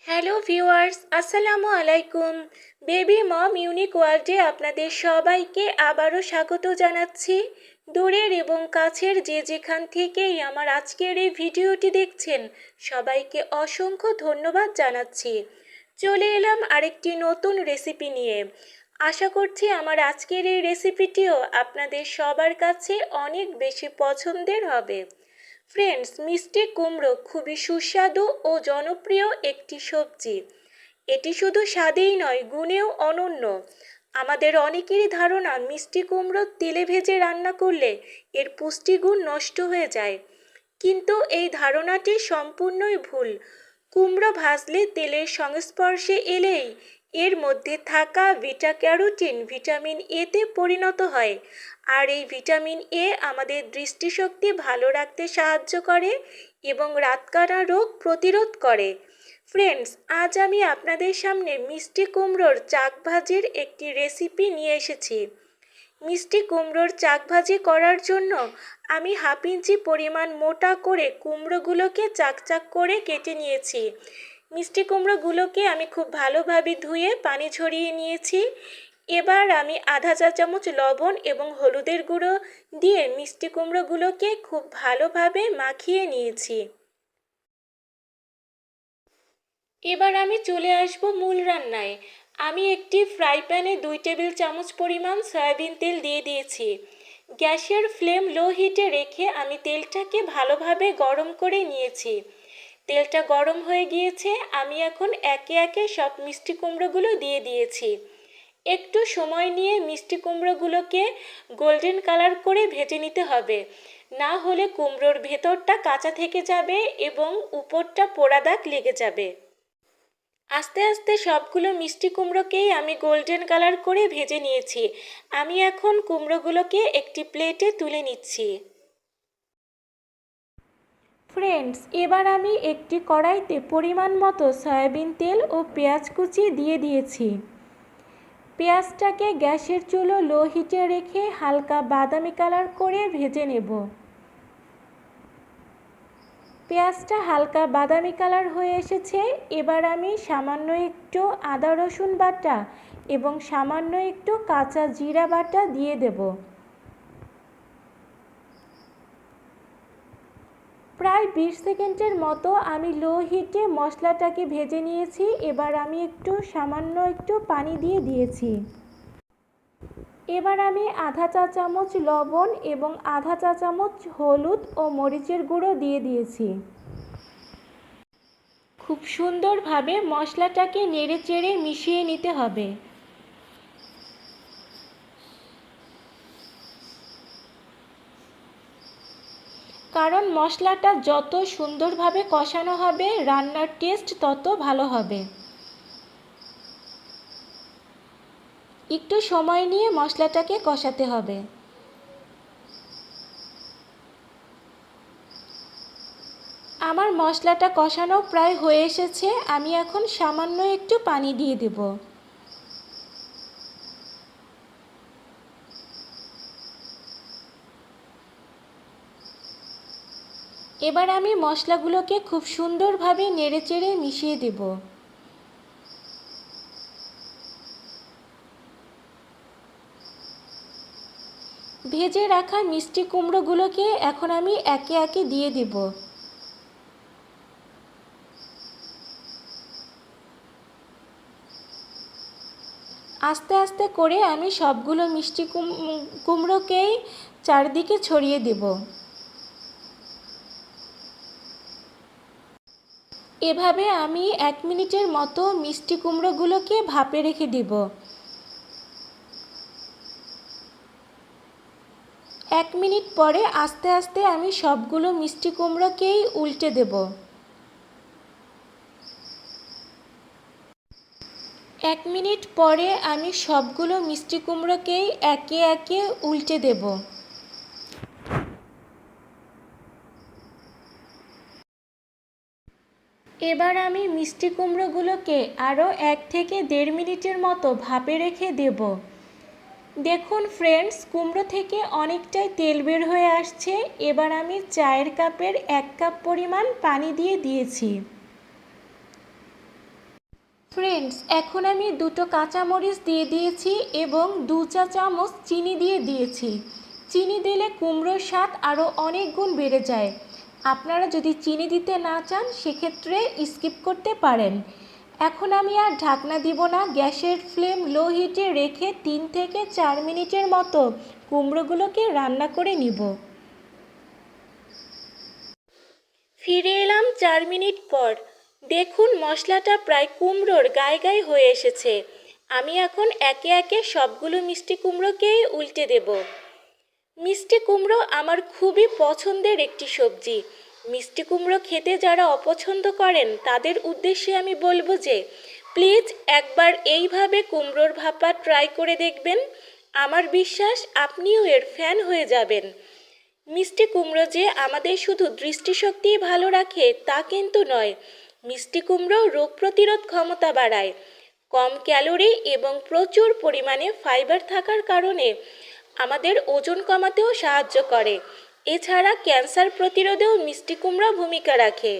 Hello viewers, আসসালামু আলাইকুম। Baby মম unique ওয়ার্ল্ডে আপনাদের সবাইকে আবারও স্বাগত জানাচ্ছি। দূরের এবং কাছের যে যেখান থেকেই আমার আজকের এই ভিডিওটি দেখছেন, সবাইকে অসংখ্য ধন্যবাদ জানাচ্ছি। চলে এলাম আরেকটি নতুন রেসিপি নিয়ে। আশা করছি আমার আজকের এই রেসিপিটিও আপনাদের সবার কাছে অনেক বেশি পছন্দের হবে। ফ্রেন্ডস, মিষ্টি কুমড়ো খুবই সুস্বাদু ও জনপ্রিয় একটি সবজি। এটি শুধু স্বাদেই নয়, গুণেও অনন্য। আমাদের অনেকেরই ধারণা মিষ্টি কুমড়ো তেলে ভেজে রান্না করলে এর পুষ্টিগুণ নষ্ট হয়ে যায়, কিন্তু এই ধারণাটি সম্পূর্ণই ভুল। কুমড়ো ভাজলে তেলের সংস্পর্শে এলেই এর মধ্যে থাকা বিটা ক্যারোটিন ভিটামিন এতে পরিণত হয়, আর এই ভিটামিন এ আমাদের দৃষ্টিশক্তি ভালো রাখতে সাহায্য করে এবং রাতকানা রোগ প্রতিরোধ করে। ফ্রেন্ডস, আজ আমি আপনাদের সামনে মিষ্টি কুমড়োর চাকভাজির একটি রেসিপি নিয়ে এসেছি। মিষ্টি কুমড়োর চাকভাজি করার জন্য আমি হাফ ইঞ্চি পরিমাণ মোটা করে কুমড়োগুলোকে চাকচাক করে কেটে নিয়েছি। মিষ্টি কুমড়োগুলোকে আমি খুব ভালোভাবে ধুয়ে পানি ঝরিয়ে নিয়েছি। এবার আমি আধা চা চামচ লবণ এবং হলুদের গুঁড়ো দিয়ে মিষ্টি কুমড়োগুলোকে খুব ভালোভাবে মাখিয়ে নিয়েছি। এবার আমি চলে আসব মূল রান্নায়। আমি একটি ফ্রাই প্যানে 2 টেবিল চামচ পরিমাণ সয়াবিন তেল দিয়ে দিয়েছি। গ্যাসের ফ্লেম লো হিটে রেখে আমি তেলটাকে ভালোভাবে গরম করে নিয়েছি। তেলটা গরম হয়ে গিয়েছে, আমি এখন একে একে সব মিষ্টি কুমড়োগুলো দিয়ে দিয়েছি। একটু সময় নিয়ে মিষ্টি কুমড়োগুলোকে গোল্ডেন কালার করে ভেজে নিতে হবে, না হলে কুমড়োর ভেতরটা কাঁচা থেকে যাবে এবং উপরটা পোড়া দাগ লেগে যাবে। আস্তে আস্তে সবগুলো মিষ্টি কুমড়োকেই আমি গোল্ডেন কালার করে ভেজে নিয়েছি। আমি এখন কুমড়োগুলোকে একটি প্লেটে তুলে নিচ্ছি। ফ্রেন্ডস, এবার আমি একটি কড়াইতে পরিমাণ মতো সয়াবিন তেল ও পেঁয়াজ কুচি দিয়ে দিয়েছি। পেঁয়াজটাকে গ্যাসের চুলো লো হিটে রেখে হালকা বাদামি কালার করে ভেজে নেব। পেঁয়াজটা হালকা বাদামি কালার হয়ে এসেছে। এবার আমি সামান্য একটু আদা রসুন বাটা এবং সামান্য একটু কাঁচা জিরা বাটা দিয়ে দেব। প্রায় 20 সেকেন্ডের মতো আমি লো হিটে মশলাটাকে ভেজে নিয়েছি। এবার আমি সামান্য একটু পানি দিয়ে দিয়েছি। এবার আমি আধা চা চামচ লবণ এবং আধা চা চামচ হলুদ ও মরিচের গুঁড়ো দিয়ে দিয়েছি। খুব সুন্দরভাবে মশলাটাকে নেড়েচেড়ে মিশিয়ে নিতে হবে। কারণ মশলাটা যত সুন্দরভাবে কষানো হবে, রান্নার টেস্ট তত ভালো হবে। একটু সময় নিয়ে মশলাটাকে কষাতে হবে। আমার মশলাটা কষানো প্রায় হয়ে এসেছে। আমি এখন সামান্য একটু পানি দিয়ে দেব। এবার আমি মশলাগুলোকে খুব সুন্দরভাবে নেড়েচেড়ে মিশিয়ে দেব। ভেজে রাখা মিষ্টি কুমড়োগুলোকে এখন আমি একে একে দিয়ে দেব। আস্তে আস্তে করে আমি সবগুলো মিষ্টি কুমড়োকেই চারদিকে ছড়িয়ে দেব। এভাবে আমি 1 মিনিটের মতো মিষ্টি কুমড়োগুলোকে ভাপে রেখে দেব। 1 মিনিট পরে আস্তে আস্তে আমি সবগুলো মিষ্টি কুমড়োকেই উল্টে দেব। 1 মিনিট পরে আমি সবগুলো মিষ্টি কুমড়োকেই একে একে উল্টে দেব। এবার আমি মিষ্টি কুমড়োগুলোকে আরও 1 থেকে 1.5 মিনিটের মতো ভাপে রেখে দেব। দেখুন ফ্রেন্ডস, কুমড়ো থেকে অনেকটাই তেল বের হয়ে আসছে। এবার আমি চায়ের কাপের 1 কাপ পরিমাণ পানি দিয়ে দিয়েছি। ফ্রেন্ডস, এখন আমি দুটো কাঁচামরিচ দিয়ে দিয়েছি এবং 2 চা চামচ চিনি দিয়ে দিয়েছি। চিনি দিলে কুমড়োর স্বাদ আরও অনেক গুণ বেড়ে যায়। আপনারা যদি চিনি দিতে না চান সেক্ষেত্রে স্কিপ করতে পারেন। এখন আমি আর ঢাকনা দিব না, গ্যাসের ফ্লেম লো হিটে রেখে 3 থেকে 4 মিনিটের মতো কুমড়োগুলোকে রান্না করে নিব। ফিরে এলাম 4 মিনিট পর। দেখুন মশলাটা প্রায় কুমড়োর গায়ে গায়ে হয়ে এসেছে। আমি এখন একে একে সবগুলো মিষ্টি কুমড়োকেই উল্টে দেব। মিষ্টি কুমড়ো আমার খুবই পছন্দের একটি সবজি। মিষ্টি কুমড়ো খেতে যারা অপছন্দ করেন তাদের উদ্দেশ্যে আমি বলবো যে প্লিজ একবার এইভাবে কুমড়োর ভাপা ট্রাই করে দেখবেন। আমার বিশ্বাস আপনিও এর ফ্যান হয়ে যাবেন। মিষ্টি কুমড়ো যে আমাদের শুধু দৃষ্টিশক্তিই ভালো রাখে তা কিন্তু নয়। মিষ্টি কুমড়ো রোগ প্রতিরোধ ক্ষমতা বাড়ায়। কম ক্যালোরি এবং প্রচুর পরিমাণে ফাইবার থাকার কারণে আমাদের ওজন কমাতেও সাহায্য করে। এছাড়া ক্যান্সার প্রতিরোধেও মিষ্টি কুমড়ো ভূমিকা রাখে।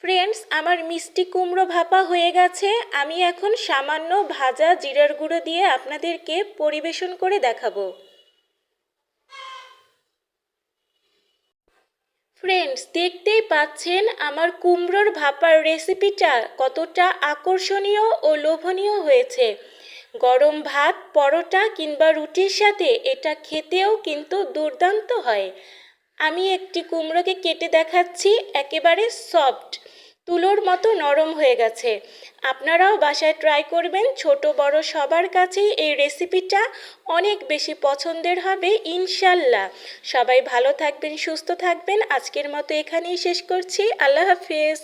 ফ্রেন্ডস, আমার মিষ্টি কুমড়ো ভাপা হয়ে গেছে। আমি এখন সামান্য ভাজা জিরার গুঁড়ো দিয়ে আপনাদেরকে পরিবেশন করে দেখাবো। ফ্রেন্ডস, দেখতেই পাচ্ছেন আমার কুমড়োর ভাপার রেসিপিটা কতটা আকর্ষণীয় ও লোভনীয় হয়েছে। গরম ভাত, পরোটা কিংবা রুটির সাথে এটা খেতেও কিন্তু দুর্দান্ত হয়। আমি একটি কুমড়োকে কেটে দেখাচ্ছি, একেবারে সফট, তুলোর মতো নরম হয়ে গেছে। আপনারাও বাসায় ট্রাই করবেন। ছোট বড় সবার কাছেই এই রেসিপিটা অনেক বেশি পছন্দের হবে ইনশাল্লাহ। সবাই ভালো থাকবেন, সুস্থ থাকবেন। আজকের মতো এখানেই শেষ করছি। আল্লাহ হাফেজ।